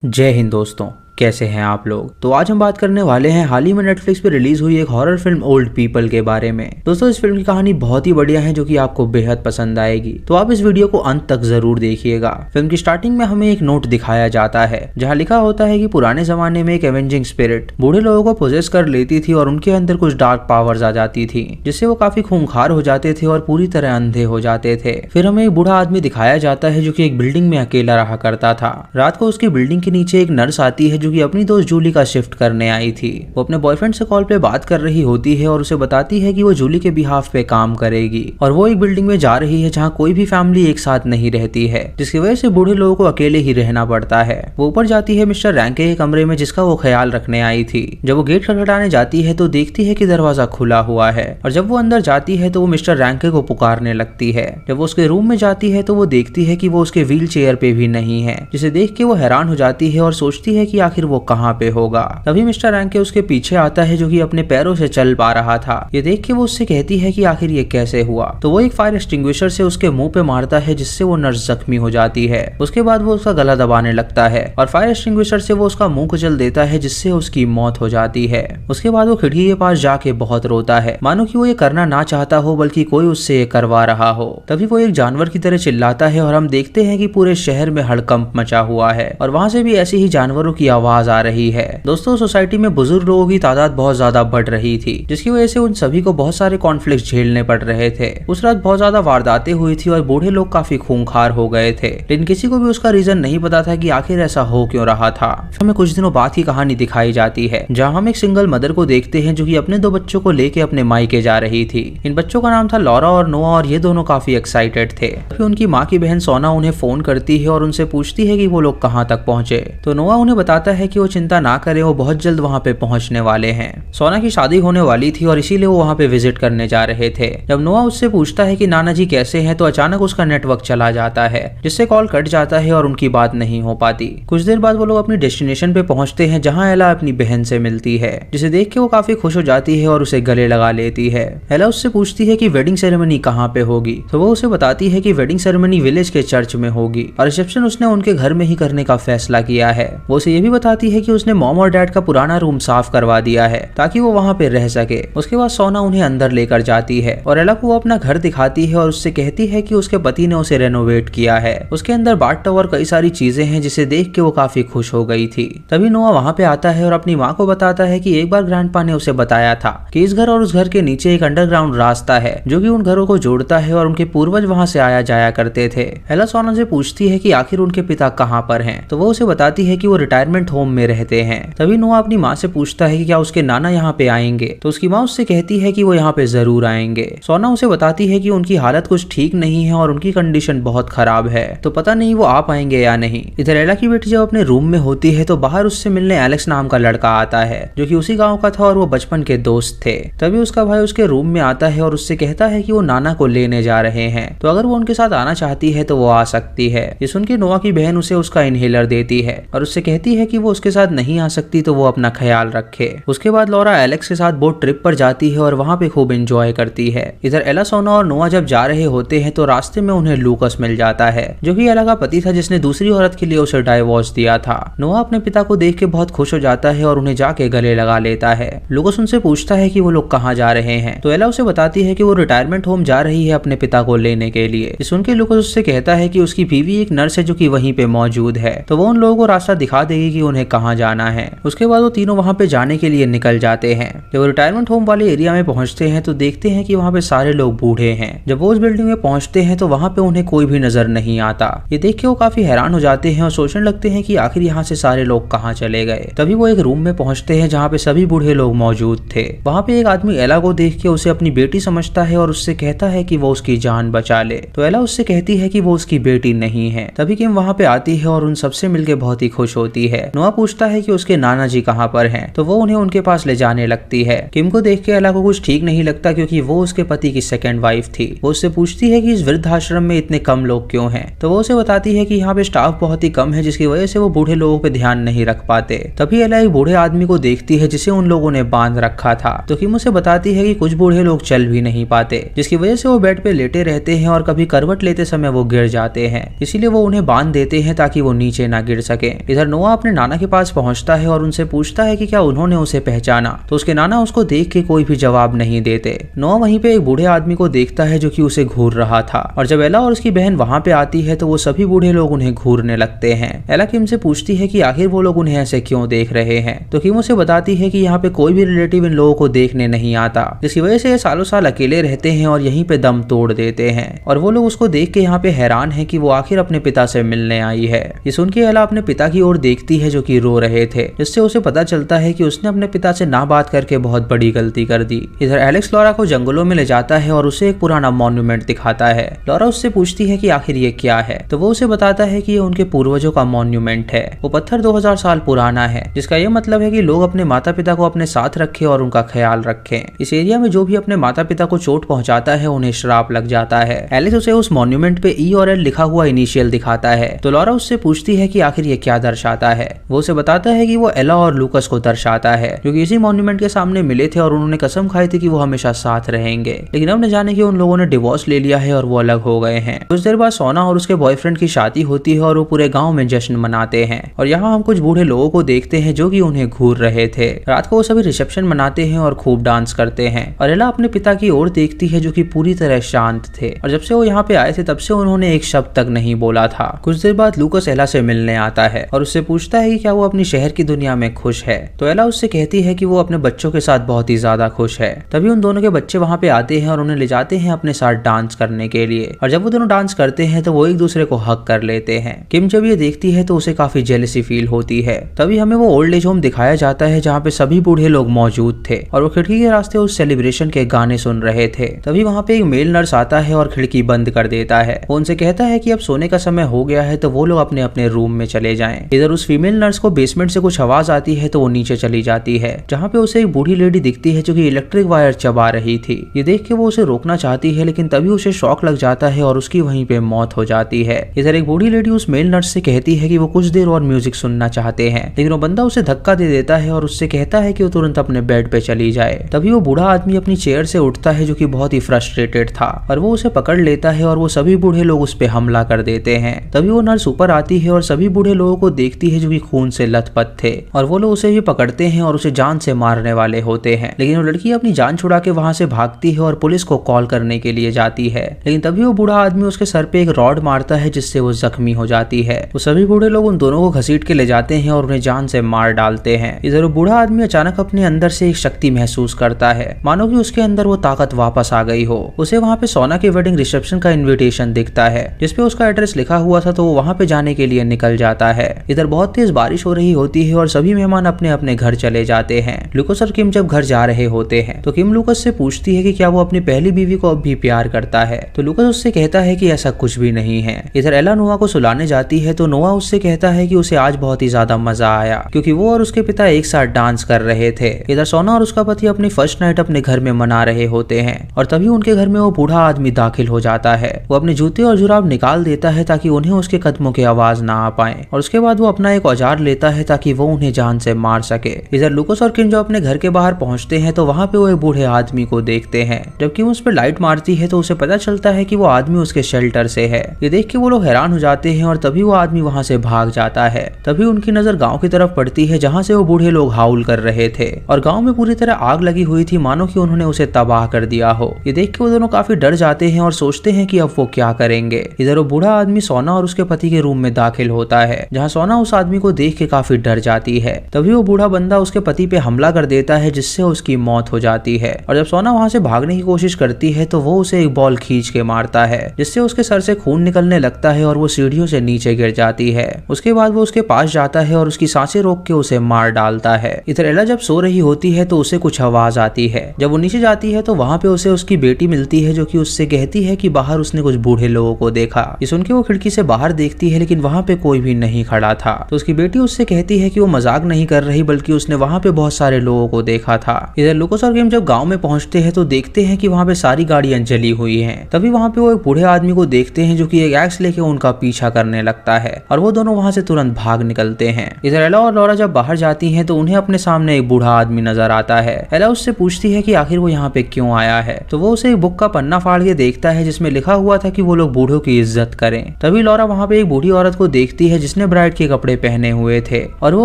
जय हिंद दोस्तों, कैसे हैं आप लोग। तो आज हम बात करने वाले हैं हाल ही में नेटफ्लिक्स पे रिलीज हुई एक हॉरर फिल्म ओल्ड पीपल के बारे में। दोस्तों इस फिल्म की कहानी बहुत ही बढ़िया है जो कि आपको बेहद पसंद आएगी, तो आप इस वीडियो को अंत तक जरूर देखिएगा। फिल्म की स्टार्टिंग में हमें एक नोट दिखाया जाता है जहाँ लिखा होता है कि पुराने जमाने में एक एवेंजिंग स्पिरिट बूढ़े लोगों को पोजेस कर लेती थी और उनके अंदर कुछ डार्क पावर्स आ जाती थी जिससे वो काफी खूंखार हो जाते थे और पूरी तरह अंधे हो जाते थे। फिर हमें एक बूढ़ा आदमी दिखाया जाता है जो कि एक बिल्डिंग में अकेला रहा करता था। रात को उसकी बिल्डिंग के नीचे एक नर्स आती है जो कि अपनी दोस्त जूली का शिफ्ट करने आई थी। वो अपने बॉयफ्रेंड से कॉल पे बात कर रही होती है और उसे बताती है कि वो जूली के बिहाफ पे काम करेगी और वो एक बिल्डिंग में जा रही है जहाँ कोई भी फैमिली एक साथ नहीं रहती है, जिसकी वजह से बूढ़े लोगों को अकेले ही रहना पड़ता है। वो ऊपर जाती है मिस्टर रैंके के कमरे में जिसका वो ख्याल रखने आई थी। जब वो गेट खटखटाने जाती है तो देखती है कि दरवाजा खुला हुआ है और जब वो अंदर जाती है तो वो मिस्टर रैंके को पुकारने लगती है। जब वो उसके रूम में जाती है तो वो देखती है कि वो उसके व्हील चेयर पे भी नहीं है, जिसे देख के वो हैरान हो जाती है और सोचती है कि आखिर वो कहाँ पे होगा। तभी मिस्टर रैंके उसके पीछे आता है जो कि अपने पैरों से चल पा रहा था। ये देख के वो उससे कहती है कि आखिर ये कैसे हुआ, तो वो एक फायर एक्सटिंग्विशर से उसके मुंह पे मारता है जिससे वो नर्स जख्मी हो जाती है। उसके बाद वो उसका गला दबाने लगता है और फायर एक्सटिंग्विशर से वो उसका मुंह कुचल देता है जिससे उसकी मौत हो जाती है। उसके बाद वो खिड़की के पास जाके बहुत रोता है, मानो कि वो ये करना ना चाहता हो बल्कि कोई उससे ये करवा रहा हो। तभी वो एक जानवर की तरह चिल्लाता है और हम देखते हैं कि पूरे शहर में हड़कंप मचा हुआ है और वहां से भी ऐसी ही जानवरों की आवाज आ रही है। दोस्तों सोसाइटी में बुजुर्ग लोगों की तादाद बहुत ज्यादा बढ़ रही थी जिसकी वजह से उन सभी को बहुत सारे कॉन्फ्लिक्ट झेलने पड़ रहे थे। उस रात बहुत ज्यादा वारदातें हुई थी और बूढ़े लोग काफी खूंखार हो गए थे, लेकिन किसी को भी उसका रीजन नहीं पता था कि आखिर ऐसा हो क्यों रहा था। हमें कुछ दिनों बाद की कहानी दिखाई जाती है जहाँ हम एक सिंगल मदर को देखते हैं जो कि अपने 2 बच्चों को लेके अपने मायके जा रही थी। इन बच्चों का नाम था लॉरा और नोआ और ये दोनों काफी एक्साइटेड थे। फिर उनकी माँ की बहन सोना उन्हें फोन करती है और उनसे पूछती है कि वो लोग कहाँ तक पहुंचे। तो नोआ उन्हें बताता है कि वो चिंता ना करे, वो बहुत जल्द वहाँ पे पहुंचने वाले हैं। सोना की शादी होने वाली थी और इसीलिए वो वहाँ पे विजिट करने जा रहे थे। जब नोआ उससे पूछता है कि नाना जी कैसे हैं तो अचानक उसका नेटवर्क चला जाता है जिससे कॉल कट जाता है और उनकी बात नहीं हो पाती। कुछ देर बाद वो लोग अपनी डेस्टिनेशन पे पहुंचते हैं जहाँ एला अपनी बहन से मिलती है, जिसे देख के वो काफी खुश हो जाती है और उसे गले लगा लेती है। एला उससे पूछती है कि वेडिंग सेरेमनी कहाँ पे होगी, तो वो उसे बताती है कि वेडिंग सेरेमनी विलेज के चर्च में होगी और रिसेप्शन उसने उनके घर में ही करने का फैसला किया है। वो उसे ये भी बताती है कि उसने मॉम और डैड का पुराना रूम साफ करवा दिया है ताकि वो वहाँ पे रह सके। उसके बाद सोना उन्हें अंदर लेकर जाती है और एला को वो अपना घर दिखाती है और उससे कहती है कि उसके पति ने उसे रेनोवेट किया है। उसके अंदर बाथटब और कई सारी चीजें हैं जिसे देख के वो काफी खुश हो गई थी। तभी नोआ वहाँ पे आता है और अपनी माँ को बताता है कि एक बार ग्रैंडपा ने उसे बताया था कि इस घर और उस घर के नीचे एक अंडरग्राउंड रास्ता है जो कि उन घरों को जोड़ता है और उनके पूर्वज वहाँ से आया जाया करते थे। एला सोना से पूछती है कि आखिर उनके पिता कहाँ पर हैं, तो वो उसे बताती है कि वो रिटायरमेंट होम में रहते हैं। तभी नोआ अपनी माँ से पूछता है कि क्या उसके नाना यहाँ पे आएंगे, तो उसकी माँ उससे कहती है कि वो यहाँ पे जरूर आएंगे। सोना उसे बताती है कि उनकी हालत कुछ ठीक नहीं है और उनकी कंडीशन बहुत खराब है, तो पता नहीं वो आ पाएंगे या नहीं। इधर एला की बेटी जब अपने रूम में होती है तो बाहर उससे मिलने एलेक्स नाम का लड़का आता है जो कि उसी गाँव का था और वो बचपन के दोस्त थे। तभी उसका भाई उसके रूम में आता है और उससे कहता है कि वो नाना को लेने जा रहे हैं, तो अगर वो उनके साथ आना चाहती है तो वो आ सकती है। ये सुन के नोआ की बहन उसे उसका इनहेलर देती है और उससे कहती है कि वो उसके साथ नहीं आ सकती तो वो अपना ख्याल रखे। उसके बाद लॉरा एलेक्स के साथ बोट ट्रिप पर जाती है और वहाँ पे खूब एंजॉय करती है। इधर एला सोना और नोआ जब जा रहे होते हैं तो रास्ते में उन्हें लूकस मिल जाता है जो कि एला का पति था जिसने दूसरी औरत के लिए उसे डाइवोर्स दिया था। नोआ अपने पिता को देख के बहुत खुश हो जाता है और उन्हें जाके गले लगा लेता है। लूकस उनसे पूछता है कि वो लोग कहाँ जा रहे हैं, तो एला उसे बताती है कि वो रिटायरमेंट होम जा रही है अपने पिता को लेने के लिए। सुन के लूकस उससे कहता है कि उसकी बीवी एक नर्स है जो कि वहीं पे मौजूद है, तो वो उन लोगों को रास्ता दिखा देगी कि उन्हें कहाँ जाना है। उसके बाद वो तीनों वहाँ पे जाने के लिए निकल जाते हैं। जब वो रिटायरमेंट होम वाले एरिया में पहुंचते हैं तो देखते हैं कि वहाँ पे सारे लोग बूढ़े हैं। जब वो उस बिल्डिंग में पहुंचते हैं तो वहाँ पे उन्हें कोई भी नजर नहीं आता। ये देख के वो काफी हैरान हो जाते हैं और सोचने लगते हैं कि आखिर यहाँ से सारे लोग कहाँ चले गए। तभी वो एक रूम में पहुंचते हैं जहाँ पे सभी बूढ़े लोग मौजूद थे। वहाँ पे एक आदमी एला को देख के उसे अपनी बेटी समझता है और उससे कहता है कि वो उसकी जान बचा ले, तो एला उससे कहती है कि वो उसकी बेटी नहीं है। तभी किम वहाँ पे आती है और उन सबसे मिलके बहुत ही खुश होती है। नोआ पूछता है कि उसके नाना जी कहाँ पर हैं, तो वो उन्हें उनके पास ले जाने लगती है। किम को देख के एला को कुछ ठीक नहीं लगता क्योंकि वो उसके पति की सेकंड वाइफ थी। वो उससे पूछती है कि इस वृद्धाश्रम में इतने कम लोग क्यों हैं, तो वो उसे बताती है कि यहाँ पे स्टाफ बहुत ही कम है जिसकी वजह से वो बूढ़े लोगों पे ध्यान नहीं रख पाते। तभी एला एक बूढ़े आदमी को देखती है जिसे उन लोगों ने बांध रखा था, तो किम उसे बताती है कि कुछ बूढ़े लोग चल भी नहीं पाते जिसकी वजह से वो बेड पे लेटे रहते हैं और कभी करवट लेते समय वो गिर जाते हैं, इसीलिए वो उन्हें बांध देते हैं ताकि वो नीचे ना गिर सके। इधर नोआ अपने नाना के पास पहुंचता है और उनसे पूछता है कि क्या उन्होंने उसे पहचाना, तो उसके नाना उसको देख के कोई भी जवाब नहीं देते। नोआ वहीं पे एक बूढ़े आदमी को देखता है जो कि उसे घूर रहा था, और जब एला और उसकी बहन वहां पे आती है तो वो सभी बूढ़े लोग उन्हें घूरने लगते हैं। एला किम से पूछती है कि आखिर वो लोग उन्हें ऐसे क्यों देख रहे हैं, तो किम उसे बताती है कि यहाँ पे कोई भी रिलेटिव इन लोगों को देखने नहीं आता, जिसकी वजह से ये सालों साल अकेले रहते हैं और यहीं पे दम तोड़ देते हैं। और वो लोग उसको देख के यहाँ पे हैरान है कि वो आखिर अपने पिता से मिलने आई है। ये सुन के एला अपने पिता की ओर देखती है जो कि रो रहे थे, जिससे उसे पता चलता है कि उसने अपने पिता से ना बात करके बहुत बड़ी गलती कर दी। इधर एलेक्स लॉरा को जंगलों में ले जाता है और उसे एक पुराना मॉन्यूमेंट दिखाता है। लॉरा उससे पूछती है कि आखिर ये क्या है, तो वो उसे बताता है कि ये उनके पूर्वजों का मॉन्यूमेंट है। वो पत्थर 2000 साल पुराना है, जिसका ये मतलब है कि लोग अपने माता पिता को अपने साथ रखें और उनका ख्याल रखें। इस एरिया में जो भी अपने माता पिता को चोट पहुंचाता है उन्हें श्राप लग जाता है। एलिस उसे उस मॉन्यूमेंट पे ई और एल लिखा हुआ इनिशियल दिखाता है, तो लॉरा उससे पूछती है कि आखिर ये क्या दर्शाता है। वो उसे बताता है कि वो एला और लूकस को दर्शाता है, क्योंकि इसी मॉन्यूमेंट के सामने मिले थे और उन्होंने कसम खाई थी कि वो हमेशा साथ रहेंगे। लेकिन अब न जाने कि उन लोगों ने डिवोर्स ले लिया है और वो अलग हो गए हैं। कुछ देर बाद सोना और उसके बॉयफ्रेंड की शादी होती है और वो पूरे गाँव में जश्न मनाते हैं। और यहाँ हम कुछ बूढ़े लोगों को देखते हैं जो कि उन्हें घूर रहे थे। रात को वो सभी रिसेप्शन मनाते हैं और खूब डांस करते हैं, और एला अपने पिता की ओर देखती है जो कि पूरी तरह शांत थे, और जब से वो यहाँ पे आए थे तब से उन्होंने एक शब्द तक नहीं बोला था। कुछ देर बाद लूकस एला से मिलने आता है और उससे पूछता है कि क्या वो अपनी शहर की दुनिया में खुश है, तो एला उससे कहती है कि वो अपने बच्चों के साथ बहुत ही ज्यादा खुश है। तभी उन दोनों के बच्चे वहाँ पे आते हैं और उन्हें ले जाते हैं अपने साथ डांस करने के लिए, और जब वो दोनों डांस करते हैं तो वो एक दूसरे को हक कर लेते हैं। किम जब ये देखती है तो उसे काफी जेलसी फील होती है। तभी हमें वो ओल्ड एज होम दिखाया जाता है जहाँ पे सभी बूढ़े लोग मौजूद थे और वो खिड़की के रास्ते उस सेलिब्रेशन के गाने सुन रहे थे। तभी वहाँ पे एक मेल नर्स आता है और खिड़की बंद कर देता है। वो उनसे कहता है कि अब सोने का समय हो गया है तो वो लोग अपने अपने रूम में चले जाएं। इधर उस फीमेल नर्स को बेसमेंट से कुछ आवाज आती है तो वो नीचे चली जाती है, जहाँ पे उसे एक बूढ़ी लेडी दिखती है जो कि इलेक्ट्रिक वायर चबा रही थी। ये देख के वो उसे रोकना चाहती है, लेकिन तभी उसे शॉक लग जाता है और उसकी वहीं पे मौत हो जाती है। इधर एक बूढ़ी लेडी उस मेल नर्स से कहती है कि वो कुछ देर और म्यूजिक सुनना चाहते हैं, लेकिन वो बंदा उसे धक्का दे देता है और उससे कहता है कि वो तुरंत अपने बेड पे चली जाए। तभी वो बूढ़ा आदमी अपनी चेयर से उठता है जो कि बहुत ही फ्रस्ट्रेटेड था, और वो उसे पकड़ लेता है और वो सभी बूढ़े लोग उस पे हमला कर देते हैं। तभी वो नर्स ऊपर आती है और सभी बूढ़े लोगों को देखती है जो कि खून से लथपथ थे, और वो लोग उसे भी पकड़ते हैं और उसे जान से मारने वाले होते हैं। लेकिन वो लड़की अपनी जान छुड़ा के वहां से भागती है और पुलिस को कॉल करने के लिए जाती है, लेकिन तभी वो बूढ़ा आदमी उसके सर पे एक रॉड मारता है जिससे वो जख्मी हो जाती है। वो सभी बूढ़े लोग उन दोनों को घसीट के ले जाते हैं और उन्हें जान से मार डालते हैं। इधर वो बूढ़ा आदमी अचानक अपने अंदर से एक शक्ति महसूस करता है, मानो कि उसके अंदर वो ताकत वापस आ गई हो। उसे वहाँ पे सोना के वेडिंग रिसेप्शन का इन्विटेशन दिखता है जिसपे उसका एड्रेस लिखा हुआ था, तो वो वहाँ पे जाने के लिए निकल जाता है। इधर बहुत तेज बारिश हो रही होती है और सभी मेहमान अपने अपने घर चले जाते हैं। लूकस और किम जब घर जा रहे होते हैं तो किम लूकस से पूछती है कि क्या वो अपनी पहली बीवी को अब भी प्यार करता है, तो लूकस उससे कहता है कि ऐसा कुछ भी नहीं है। इधर एला नोआ को सुलाने जाती है तो नोआ उससे कहता है कि उसे आज बहुत ही ज्यादा मजा आया क्योंकि वो और उसके पिता एक साथ डांस कर रहे थे। इधर सोना और उसका पति अपनी फर्स्ट नाइट अपने घर में मना रहे होते हैं और तभी उनके घर में वो बूढ़ा आदमी दाखिल हो जाता है। वो अपने जूते और जुराब निकाल देता है ताकि उन्हें उसके कदमों की आवाज ना आ पाए, और उसके बाद वो अपना एक औजार लेता है ताकि वो उन्हें जान से मार सके। इधर लूकस और किम जो अपने घर के बाहर पहुंचते हैं तो वहाँ पे वो एक बूढ़े आदमी को देखते हैं। जब किम उस पर लाइट मारती है तो उसे पता चलता है कि वो आदमी उसके शेल्टर से है। ये देख के वो लोग हैरान हो जाते हैं और तभी वो आदमी वहाँ से भाग जाता है। तभी उनकी नजर गाँव की तरफ पड़ती है जहाँ से वो बूढ़े लोग हाउल कर रहे थे और गाँव में पूरी तरह आग लगी हुई थी, मानो कि उन्होंने उसे तबाह कर दिया हो। ये देख के वो दोनों काफी डर जाते हैं और सोचते हैं कि अब वो क्या करेंगे। इधर वो बूढ़ा आदमी सोना और उसके पति के रूम में दाखिल होता है जहाँ सोना उस आदमी को देख के काफी डर जाती है। तभी वो बूढ़ा बंदा उसके पति पे हमला कर देता है जिससे उसकी मौत हो जाती है, और जब सोना वहाँ से भागने की कोशिश करती है तो वो उसे एक बॉल खींच के मारता है जिससे उसके सर से खून निकलने लगता है और वो सीढ़ियों से नीचे गिर जाती है। उसके बाद वो उसके पास जाता है और उसकी सांसें रोक के उसे मार डालता है। इधर एला जब सो रही होती है तो उसे कुछ आवाज आती है। जब वो नीचे जाती है तो वहाँ पे उसे उसकी बेटी मिलती है जो कि उससे कहती है कि बाहर उसने कुछ बूढ़े लोगों को देखा। ये सुन के वो खिड़की से बाहर देखती है लेकिन वहाँ पे कोई भी नहीं खड़ा था, तो उसकी बेटी बेटी उससे कहती है कि वो मजाक नहीं कर रही बल्कि उसने वहाँ पे बहुत सारे लोगों को देखा था। इधर लुकोस और किम जब गांव में पहुंचते हैं तो देखते हैं कि वहाँ पे सारी गाड़ियां जली हुई हैं। तभी वहाँ पे वो एक बूढ़े आदमी को देखते हैं जो कि एक एक्स लेके उनका पीछा करने लगता है और वो दोनों वहाँ से तुरंत भाग निकलते हैं। इधर एला और लॉरा जब बाहर जाती हैं तो उन्हें अपने सामने एक बूढ़ा आदमी नजर आता है। एला उससे पूछती है कि आखिर वो यहाँ पे क्यों आया है, तो वो उसे एक बुक का पन्ना फाड़ के देखता है जिसमें लिखा हुआ था कि वो लोग बूढ़ों की इज्जत करें। तभी लॉरा वहाँ पे एक बूढ़ी औरत को देखती है जिसने ब्राइड के कपड़े पहने हुए थे और वो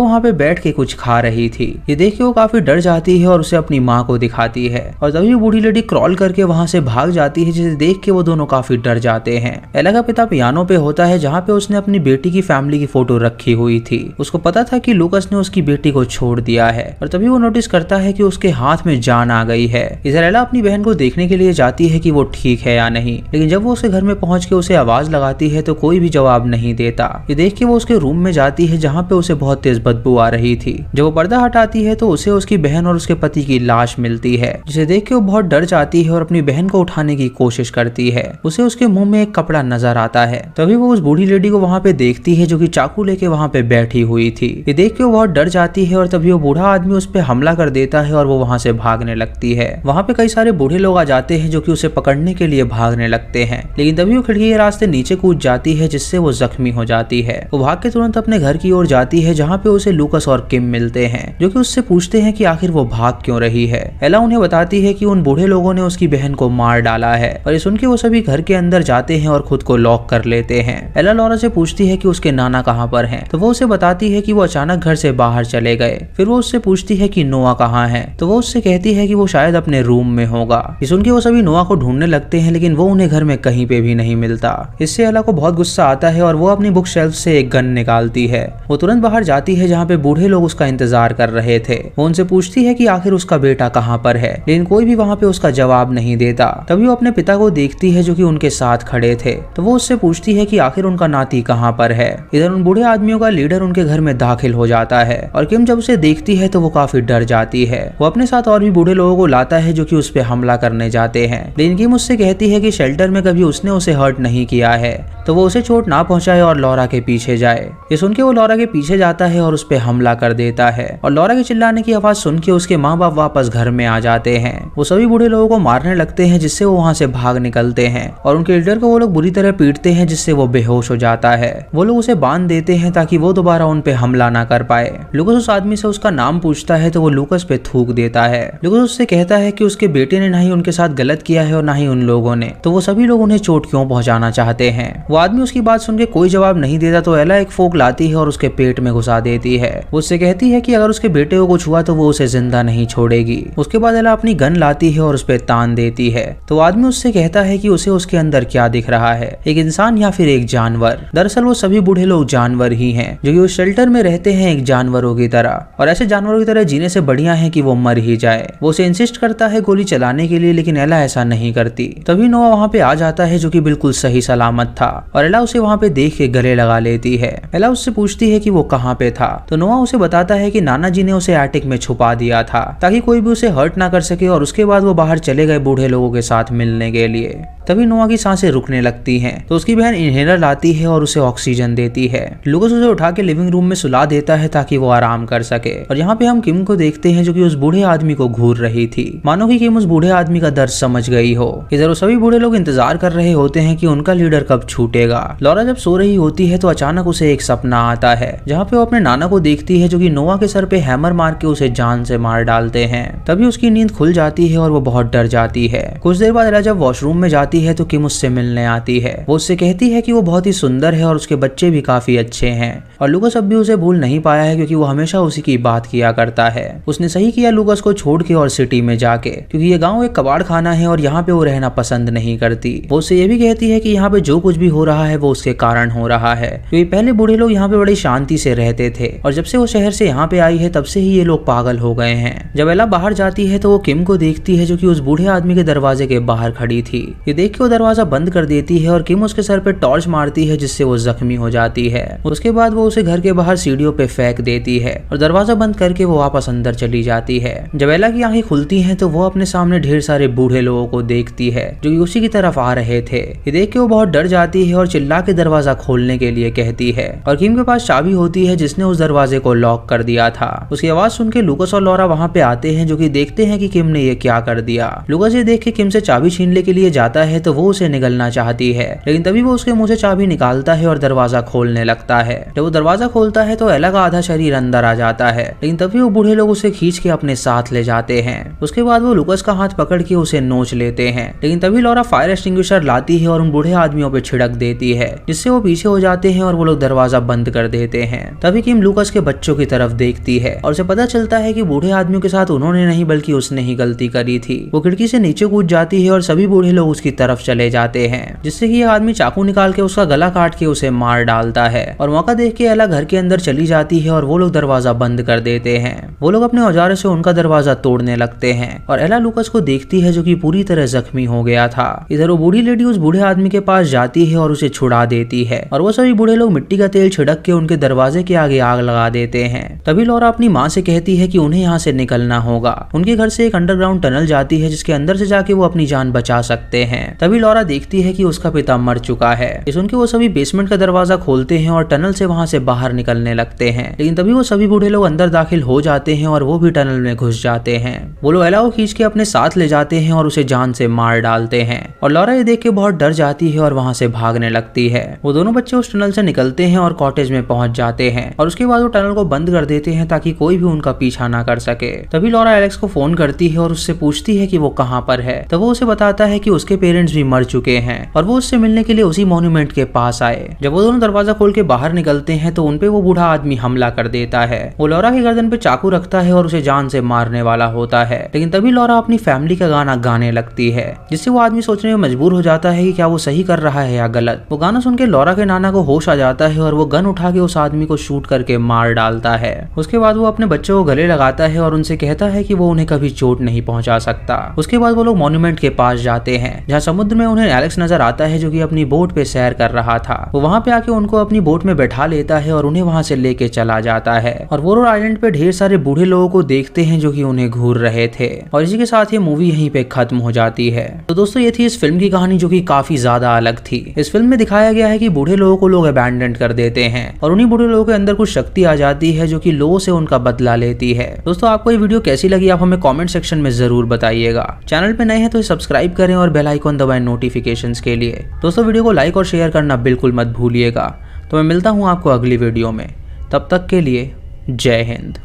वहाँ पे बैठ के कुछ खा रही थी। ये देख के वो काफी डर जाती है और उसे अपनी माँ को दिखाती है और तभी बूढ़ी लेडी क्रॉल करके वहाँ से भाग जाती है, जिसे देख के वो दोनों काफी डर जाते हैं। एला का पिता पियानो पे होता है जहाँ पे उसने अपनी बेटी की फैमिली की फोटो रखी हुई थी। उसको पता था कि लूकस ने उसकी बेटी को छोड़ दिया है और तभी वो नोटिस करता है कि उसके हाथ में जान आ गई है। इधर एला अपनी बहन को देखने के लिए जाती है कि वो ठीक है या नहीं, लेकिन जब वो उसके घर में पहुंच के उसे आवाज लगाती है तो कोई भी जवाब नहीं देता। ये देख के वो उसके रूम में जाती है जहाँ पे उसे बहुत तेज बदबू आ रही थी। जब वो पर्दा हटाती है तो उसे उसकी बहन और उसके पति की लाश मिलती है, जिसे देख के वो बहुत डर जाती है और अपनी बहन को उठाने की कोशिश करती है। उसे उसके मुंह में एक कपड़ा नजर आता है। तभी वो उस बूढ़ी लेडी को वहाँ पे देखती है जो कि चाकू लेके वहाँ पे बैठी हुई थी। ये देख के वो बहुत डर जाती है और तभी वो बूढ़ा आदमी उस पे हमला कर देता है और वो वहाँ से भागने लगती है। वहाँ पे कई सारे बूढ़े लोग आ जाते हैं जो कि उसे पकड़ने के लिए भागने लगते हैं, लेकिन तभी वो खिड़की के रास्ते नीचे कूद जाती है जिससे वो जख्मी हो जाती है। वो भाग के तुरंत अपने घर की ओर जाती है जहाँ पे उसे लूकस और किम मिलते हैं जो कि उससे पूछते हैं कि आखिर वो भाग क्यों रही है। एला उन्हें बताती है कि उन बूढ़े लोगों ने उसकी बहन को मार डाला है और ये सुन के वो सभी घर के अंदर जाते हैं और खुद को लॉक कर लेते हैं। एला लॉरा से पूछती है कि उसके नाना कहाँ पर हैं, तो वो उसे बताती है कि वो अचानक घर से बाहर चले गए। फिर वो उससे पूछती है कि नोआ कहाँ है, तो वो उससे कहती है कि वो शायद अपने रूम में होगा। ये सुन के वो सभी नोआ को ढूंढने लगते हैं लेकिन वो उन्हें घर में कहीं पे भी नहीं मिलता। इससे एला को बहुत गुस्सा आता है और वो अपनी बुक शेल्फ से एक गन निकालती है। वो तुरंत बाहर जाती है जहाँ पे बूढ़े लोग उसका इंतजार कर रहे थे। वो उनसे पूछती है कि आखिर उसका बेटा कहाँ पर है, लेकिन कोई भी वहाँ पे उसका जवाब नहीं देता। तभी वो अपने पिता को देखती है जो कि उनके साथ खड़े थे, तो वो उससे पूछती है कि आखिर उनका नाती कहाँ पर है। इधर उन बूढ़े आदमियों का लीडर उनके घर में दाखिल हो जाता है और किम जब उसे देखती है तो वो काफी डर जाती है। वो अपने साथ और भी बूढ़े लोगों को लाता है जो कि उस पे हमला करने जाते हैं, लेकिन किम उससे कहती है कि शेल्टर में कभी उसने उसे हर्ट नहीं किया है, तो वो उसे चोट ना पहुंचाए और लॉरा के पीछे जाए। ये सुन के वो लॉरा के पीछे जाता है और उस पे हमला कर देता है और लॉरा के चिल्लाने की आवाज सुन के उसके माँ बाप वापस घर में आ जाते हैं। वो सभी बूढ़े लोगों को मारने लगते हैं जिससे वो वहाँ से भाग निकलते हैं और उनके लीडर को वो लोग बुरी तरह पीटते हैं जिससे वो बेहोश हो जाता है। वो लोग उसे बांध देते हैं ताकि वो दोबारा उन पे हमला ना कर पाए। लूकस उस आदमी से उसका नाम पूछता है तो वो लूकस पे थूक देता है। लूकस उससे कहता है कि उसके बेटे ने ना ही उनके साथ गलत किया है और ना ही उन लोगों ने, तो वो सभी लोग उन्हें चोट क्यों पहुंचाना चाहते हैं। वो आदमी उसकी बात सुन के कोई जवाब नहीं देता तो एला एक फोक लाती है और उसके पेट में घुसा देती है। वो उससे कहती है कि अगर उसके बेटे को कुछ हुआ तो वो उसे जिंदा नहीं छोड़ेगी। उसके बाद एला अपनी गन लाती है और उस पे तान देती है। तो आदमी उससे कहता है कि उसे उसके अंदर क्या दिख रहा है, एक इंसान या फिर एक जानवर। दरअसल वो सभी बूढ़े लोग जानवर ही हैं जो कि उस शेल्टर में रहते हैं एक जानवरों की तरह, और ऐसे जानवरों की तरह जीने से बढ़िया है कि वो मर ही जाए। वो उसे इंसिस्ट करता है गोली चलाने के लिए, लेकिन एला ऐसा नहीं करती। तभी नोआ वहाँ पे आ जाता है जो कि बिल्कुल सही सलामत था और एला उसे वहाँ पे देख के गले लगा लेती है। एला उससे पूछती है कि वो कहाँ पे था, तो नोआ उसे बताता है कि नाना जी ने उसे एटिक में छुपा दिया था ताकि कोई भी उसे हर्ट ना कर सके, और उसके बाद वो बाहर चले गए बूढ़े लोगों के साथ मिलने के लिए। तभी नोआ की सांसें रुकने लगती हैं, तो उसकी बहन इनहेलर लाती है और उसे ऑक्सीजन देती है। लूकस उसे उठा के लिविंग रूम में सुला देता है ताकि वो आराम कर सके, और यहाँ पे हम किम को देखते हैं जो कि उस बूढ़े आदमी को घूर रही थी, मानो कि किम उस बूढ़े आदमी का दर्द समझ गई हो। इधर वो सभी बूढ़े लोग इंतजार कर रहे होते हैं कि उनका लीडर कब छूटेगा। लॉरा जब सो रही होती है तो अचानक उसे एक सपना आता है जहाँ पे वो अपने नाना को देखती है जो कि नोआ के सर पे हैमर मार के उसे जान से मार डालते हैं। तभी उसकी नींद खुल जाती है और वो बहुत डर जाती है। कुछ देर बाद एला जब वॉशरूम में जाती है तो किम उससे मिलने आती है। वो उससे कहती है कि वो बहुत ही सुंदर है और उसके बच्चे भी काफी अच्छे हैं, और लूकस अब भी उसे भूल नहीं पाया है क्योंकि वो हमेशा उसी की बात किया करता है। उसने सही किया लूकस को छोड़ के और सिटी में जाके, क्योंकि ये गांव एक कबाड़ खाना है और यहाँ पे वो रहना पसंद नहीं करती। वो उससे ये भी कहती है कि यहाँ पे जो कुछ भी हो रहा है वो उसके कारण हो रहा है, क्योंकि पहले बूढ़े लोग यहाँ पे बड़ी शांति से रहते थे और जब से वो शहर से यहाँ पे आई है तब से ही ये लोग पागल हो गए हैं। जब एला बाहर जाती है तो वो किम को देखती है जो कि उस बूढ़े आदमी के दरवाजे के बाहर खड़ी थी। ये देख के वो दरवाजा बंद कर देती है और किम उसके सर पे टॉर्च मारती है जिससे वो जख्मी हो जाती है। उसके बाद वो उसे घर के बाहर सीढ़ियों पे फेंक देती है और दरवाजा बंद करके वो वापस अंदर चली जाती है। जब एला की आंखें खुलती हैं तो वो अपने सामने ढेर सारे बूढ़े लोगों को देखती है जो कि उसी की तरफ आ रहे थे। ये देख के वो बहुत डर जाती है और चिल्ला के दरवाजा खोलने के लिए कहती है और किम के पास चाबी होती है जिसने उस दरवाजे को लॉक कर दिया था। उसकी आवाज सुन के लूकस और लॉरा वहाँ पे आते हैं जो कि देखते हैं कि किम ने ये क्या कर दिया। लूकस ये देख के किम से चाबी छीनने के लिए जाता है तो वो उसे निगलना चाहती है, लेकिन तभी वो उसके मुंह से चाबी निकालता है और दरवाजा खोलने लगता है। जब वो दरवाजा खोलता है तो एला का आधा शरीर अंदर आ जाता है, लेकिन तभी वो बूढ़े लोग उसे खींच के अपने साथ ले जाते हैं। उसके बाद वो लूकस का हाथ पकड़ के उसे नोच लेते हैं, लेकिन तभी लॉरा फायर एक्सटिंग्विशर लाती है और उन बूढ़े आदमियों पे छिड़क देती है जिससे वो पीछे हो जाते हैं और वो लोग दरवाजा बंद कर देते हैं। तभी किम लूकस के बच्चों की तरफ देखती है और उसे पता चलता है कि बूढ़े आदमियों के साथ उन्होंने नहीं बल्कि उसने ही गलती करी थी। वो खिड़की से नीचे कूद जाती है और सभी बूढ़े लोग उसकी तरफ चले जाते हैं, जिससे कि आदमी चाकू निकाल के उसका गला काट के उसे मार डालता है। और मौका देख के एला घर के अंदर चली जाती है और वो लोग दरवाजा बंद कर देते हैं। वो लोग अपने औजारों से उनका दरवाजा तोड़ने लगते हैं और एला लूकस को देखती है जो कि पूरी तरह जख्मी हो गया था। इधर वो बूढ़ी लेडी उस बूढ़े आदमी के पास जाती है और उसे छुड़ा देती है और वो सभी बूढ़े लोग मिट्टी का तेल छिड़क के उनके दरवाजे के आगे आग लगा देते हैं। तभी लॉरा अपनी माँ से कहती है कि उन्हें यहाँ से निकलना होगा। उनके घर से एक अंडरग्राउंड टनल जाती है जिसके अंदर से जाके वो अपनी जान बचा सकते हैं। तभी लॉरा देखती है कि उसका पिता मर चुका है। ये सुन के वो सभी बेसमेंट का दरवाजा खोलते हैं और टनल से वहाँ से बाहर निकलने लगते हैं, लेकिन तभी वो सभी बूढ़े लोग अंदर दाखिल हो जाते हैं और वो भी टनल में घुस जाते हैं। वो लोग एला को खींच के अपने साथ ले जाते हैं और उसे जान से मार डालते हैं और लॉरा ये देख के बहुत डर जाती है और वहाँ से भागने लगती है। वो दोनों बच्चे उस टनल से निकलते हैं और कॉटेज में पहुंच जाते हैं और उसके बाद वो टनल को बंद कर देते हैं ताकि कोई भी उनका पीछा ना कर सके। तभी लॉरा एलेक्स को फोन करती है और उससे पूछती है कि वो कहाँ पर है। तब वो उसे बताता है कि उसके पेरेंट्स भी मर चुके हैं और वो उससे मिलने के लिए उसी मॉन्यूमेंट के पास आए। जब वो दोनों दरवाजा खोल के बाहर निकलते हैं तो उनपे वो बूढ़ा आदमी हमला कर देता है। वो लॉरा की गर्दन पे चाकू रखता है और उसे जान से मारने वाला होता है, लेकिन तभी लॉरा अपनी फैमिली का गाना गाने लगती है जिससे वो आदमी सोचने में मजबूर हो जाता है कि क्या वो सही कर रहा है या गलत। वो गाना सुन के लॉरा के नाना को होश आ जाता है और वो गन उठा के उस आदमी को शूट करके मार डालता है। उसके बाद वो अपने बच्चों को गले लगाता है और उनसे कहता है कि वो उन्हें कभी चोट नहीं पहुंचा सकता। उसके बाद वो लोग मॉन्यूमेंट के पास जाते हैं जहाँ समुद्र में उन्हें एलेक्स नजर आता है जो कि अपनी बोट पे सैर कर रहा था। वो वहाँ पे आके उनको अपनी बोट में बैठा लेता है और उन्हें वहाँ से लेके चला जाता है और वो रोड आइलैंड पे ढेर सारे बूढ़े लोगों को देखते हैं जो कि उन्हें घूर रहे थे। और इसी के साथ ये मूवी यहीं पे खत्म हो जाती है। तो दोस्तों ये थी इस फिल्म की कहानी जो कि काफी ज्यादा अलग थी। इस फिल्म में दिखाया गया है कि बूढ़े लोगों को लोग अबैंडन कर देते हैं और उन्हीं बूढ़े लोगों के अंदर कुछ शक्ति आ जाती है जो कि लोगों से उनका बदला लेती है। दोस्तों आपको ये वीडियो कैसी लगी आप हमें कमेंट सेक्शन में जरूर बताइएगा। चैनल पे नए हैं तो सब्सक्राइब करें और बेल आइकन दबाएं नोटिफिकेशंस के लिए। दोस्तों वीडियो को लाइक और शेयर करना बिल्कुल मत भूलिएगा। तो मैं मिलता हूँ आपको अगली वीडियो में, तब तक के लिए जय हिंद।